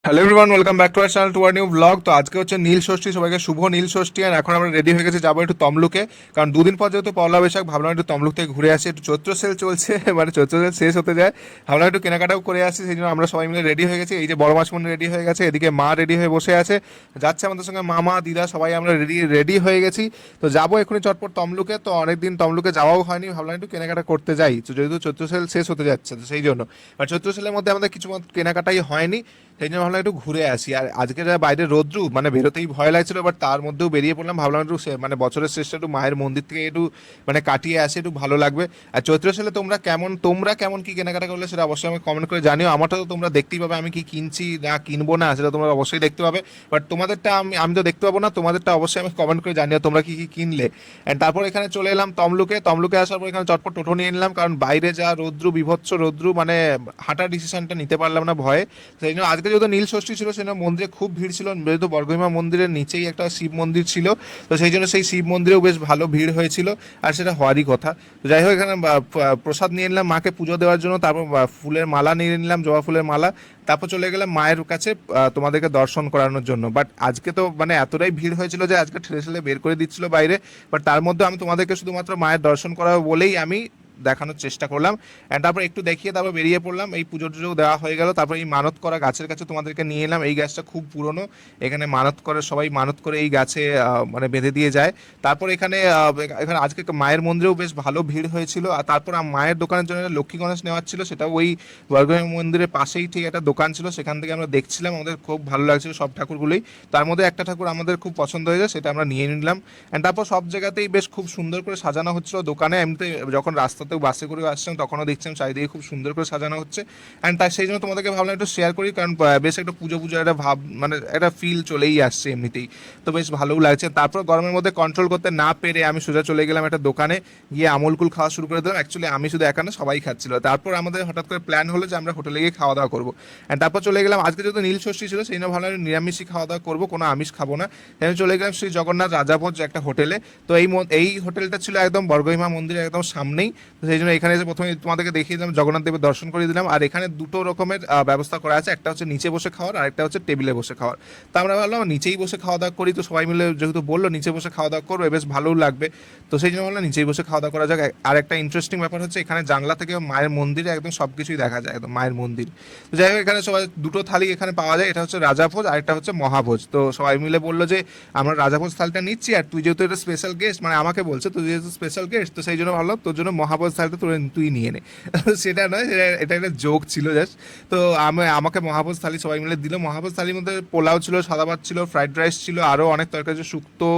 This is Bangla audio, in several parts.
Hello everyone, welcome back to our channel to our new blog. তো আজকে হচ্ছে নীল ষষ্ঠী, সবাইকে শুভ নীল ষষ্ঠী। আর এখন আমরা রেডি হয়ে গেছি, যাবো একটু তমলুকে, কারণ দুদিন পর যেহেতু পয়লা বৈশাখ, ভাবলাম একটু তমলুক থেকে ঘুরে আসি। একটু চৈত্র সেল চলছে মানে চৈত্র সেল শেষ হতে যায়, ভাবলাম একটু কেনাকাটাও করে আসি। সেই জন্য আমরা সবাই মিলে রেডি হয়ে গেছি। এই যে বড় মাছ মনে রেডি হয়ে গেছে, এদিকে মা রেডি হয়ে বসে আছে, যাচ্ছে আমাদের সঙ্গে মামা দিদা, সবাই আমরা রেডি রেডি হয়ে গেছি। তো যাবো এখনই চটপট তমলুকে। তো অনেকদিন তমলুকে যাওয়াও হয়নি, ভাবলাম একটু কেনাকাটা করতে যাই, তো যেহেতু চৈত্র সেল শেষ হতে যাচ্ছে, তো সেই জন্য। আর চৈত্র সেলের মধ্যে আমাদের কিছু কেনাকাটাই হয়নি, সেই জন্য ভাবলাম একটু ঘুরে আসি। আর আজকে যা বাইরে রোদ্রু, মানে বেরোতেই ভয় লাগছিল, বাট তার মধ্যেও বেরিয়ে পড়লাম। ভাবলাম একটু মানে বছরের শেষটা একটু মায়ের মন্দির থেকে একটু মানে কাটিয়ে আসি, একটু ভালো লাগবে। আর চৈত্র সেলে তোমরা কেমন কি কেনাকাটা করলে সেটা অবশ্যই আমি কমেন্ট করে জানিও। আমারটা তো তোমরা দেখতেই পাবে, আমি কি কিনছি না কিনবো না সেটা তোমরা অবশ্যই দেখতে পাবে। বাট তোমাদেরটা আমি আমি তো দেখতে পাবো না, তোমাদেরটা অবশ্যই আমি কমেন্ট করে জানিও তোমরা কি কি কিনলে। অ্যান্ড তারপর এখানে চলে এলাম তমলুকে আসার পর এখানে চটপট টোটো নিয়ে নিলাম, কারণ বাইরে যা রৌদ্রু, বিভৎস রৌদ্রু, মানে হাঁটার ডিসিশনটা নিতে পারলাম না ভয়ে। সেই জন্য আজকে যেহেতু নীল ষষ্ঠী ছিল, সেই জন্য মন্দিরে খুব ভিড় ছিল। যেহেতু বর্গভীমা মন্দিরের নিচেই একটা শিব মন্দির ছিল, তো সেই জন্য সেই শিব মন্দিরেও বেশ ভালো ভিড় হয়েছিল, আর সেটা হওয়ারই কথা। তো যাই হোক, এখানে প্রসাদ নিয়ে নিলাম মাকে পুজো দেওয়ার জন্য, তারপর ফুলের মালা নিয়ে নিলাম, জবা ফুলের মালা। তারপর চলে গেলাম মায়ের কাছে তোমাদেরকে দর্শন করানোর জন্য। বাট আজকে তো মানে এতটাই ভিড় হয়েছিল যে আজকে ঠেলে ঠেলে বের করে দিচ্ছিল বাইরে। বাট তার মধ্যে আমি তোমাদেরকে শুধুমাত্র মায়ের দর্শন করাবো বলেই আমি দেখানোর চেষ্টা করলাম। অ্যান্ড তারপর একটু দেখিয়ে তারপর বেরিয়ে পড়লাম। এই পুজো টুজো দেওয়া হয়ে গেল, তারপর এই মানত করা গাছের কাছে তোমাদেরকে নিয়ে এলাম। এই গাছটা খুব পুরনো, এখানে মানত করে, সবাই মানত করে এই গাছে মানে বেঁধে দিয়ে যায়। তারপর এখানে আজকে মায়ের মন্দিরেও বেশ ভালো ভিড় হয়েছিল। আর তারপর মায়ের দোকানের জন্য লক্ষ্মী গণেশ নেওয়ার ছিল, সেটা ওই বর্গভীম মন্দিরের পাশেই ঠিক একটা দোকান ছিল, সেখান থেকে আমরা দেখছিলাম। আমাদের খুব ভালো লাগছিল সব ঠাকুরগুলোই, তার মধ্যে একটা ঠাকুর আমাদের খুব পছন্দ হয়ে যায়, সেটা আমরা নিয়ে নিলাম। অ্যান্ড তারপর সব জায়গাতেই বেশ খুব সুন্দর করে সাজানো হচ্ছিল দোকানে। এমনিতে যখন রাস্তাতেও বাসে করে আসছিলাম তখনও দেখছিলাম চারিদিকে খুব সুন্দর করে সাজানো হচ্ছে। অ্যান্ড তাই সেই জন্য তোমাদেরকে ভাবলাম একটু শেয়ার করি, কারণ বেশ একটা পুজো পুজো একটা ভাব, মানে একটা ফিল চলেই আসছে এমনিতেই, তো বেশ ভালোও লাগছে। তারপর গরমের মধ্যে কন্ট্রোল করতে না পেরে আমি সোজা চলে গেলাম একটা দোকানে, গিয়ে আমুল কুল খাওয়া শুরু করে দিলাম। অ্যাকচুয়ালি আমি শুধু একা না, সবাই খাচ্ছিল। তারপর আমাদের হঠাৎ করে প্ল্যান হলো যে আমরা হোটেলে গিয়ে খাওয়া দাওয়া করবো। অ্যান্ড তারপর চলে গেলাম, আজকে যেহেতু নীল ষষ্ঠী ছিল সেই জন্য ভাবলাম নিরামিষই খাওয়া দাওয়া করবো, কোনো আমিষ খাবো না। আমি চলে গেলাম শ্রী জগন্নাথ রাজাভোজ একটা হোটেলে। তো এই হোটেলটা ছিল একদম বর্গভীমা মন্দিরের একদম সামনেই। তো সেই জন্য এখানে এসে প্রথমে তোমাদেরকে দেখিয়ে দিলাম, জগন্নাথ দেবের দর্শন করে দিলাম। আর এখানে দুটো রকমের ব্যবস্থা করা আছে, একটা হচ্ছে নিচে বসে খাওয়ার, আর একটা হচ্ছে টেবিলে বসে খাওয়ার। তো আমরা ভাবলাম নিচেই বসে খাওয়া দাওয়া করি, তো সবাই মিলে যেহেতু বললো নিচে বসে খাওয়া দাওয়া করবে, বেশ ভালোও লাগবে। তো সেই জন্য ভাবলাম নিচেই বসে খাওয়া দাওয়া করা যাক। আর একটা ইন্টারেস্টিং ব্যাপার হচ্ছে এখানে জানলা থেকে মায়ের মন্দিরে একদম সব কিছুই দেখা যায়, একদম মায়ের মন্দির। তো যাই হোক, এখানে সবাই দুটো থালি এখানে পাওয়া যায়, এটা হচ্ছে রাজাভোজ আর একটা হচ্ছে মহাভোজ। তো সবাই মিলে বললো যে আমরা রাজাভোজ থালটা নিচ্ছি, আর তুই যেহেতু এটা স্পেশাল গেস্ট, মানে আমাকে বলছে তুই যেহেতু স্পেশাল গেস্ট, তো সেই জন্য ভাবলাম তোর জন্য মহাভোজ থালটা তুই নিয়ে নে। সেটা নয়, এটা একটা জোক ছিল জাস্ট। তো আমাকে মহাভোজ থালি সবাই মিলে দিল। মহাভোজ থালির মধ্যে পোলাও ছিল, সাদা ভাত ছিল, ফ্রাইড রাইস ছিল, আরও অনেক তরকারি ছিল, শুক্তো,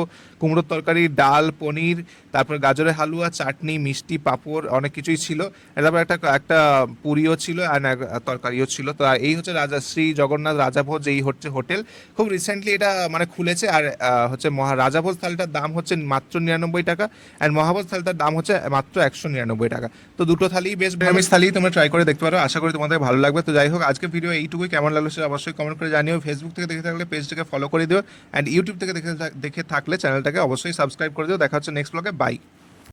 কুমড়োর তরকারি, ডাল, পনির, তারপর গাজরের হালুয়া, চাটনি, মিষ্টি, পাঁপড়, অনেক কিছুই ছিল। তারপর একটা একটা পুরিও ছিল আর তরকারিও ছিল। তো এই হচ্ছে শ্রী জগন্নাথ রাজাভোজ, এই হচ্ছে হোটেল। খুব রিসেন্টলি এটা মানে খুলেছে। আর হচ্ছে রাজাভোজ থালিটার দাম হচ্ছে মাত্র 99 টাকা, আর মহাভোজ থালিটার দাম হচ্ছে মাত্র 199 টাকা। তো দুটো থালি বেশ নিরামিষ থালি, তোমরা ট্রাই করে দেখতে পারো, আশা করি তোমাদের ভালো লাগবে। তো যাই হোক, আজকে ভিডিও এইটুকুই, কেমন লাগলো সেটা অবশ্যই কমেন্ট করে জানিও। ফেসবুক থেকে দেখে থাকলে পেজটাকে ফলো করে দিও, অ্যান্ড ইউটিউব থেকে দেখে থাকলে চ্যানেলটাকে অবশ্যই সাবস্ক্রাইব করে দিও। দেখা হচ্ছে নেক্সট ব্লগে, বাই।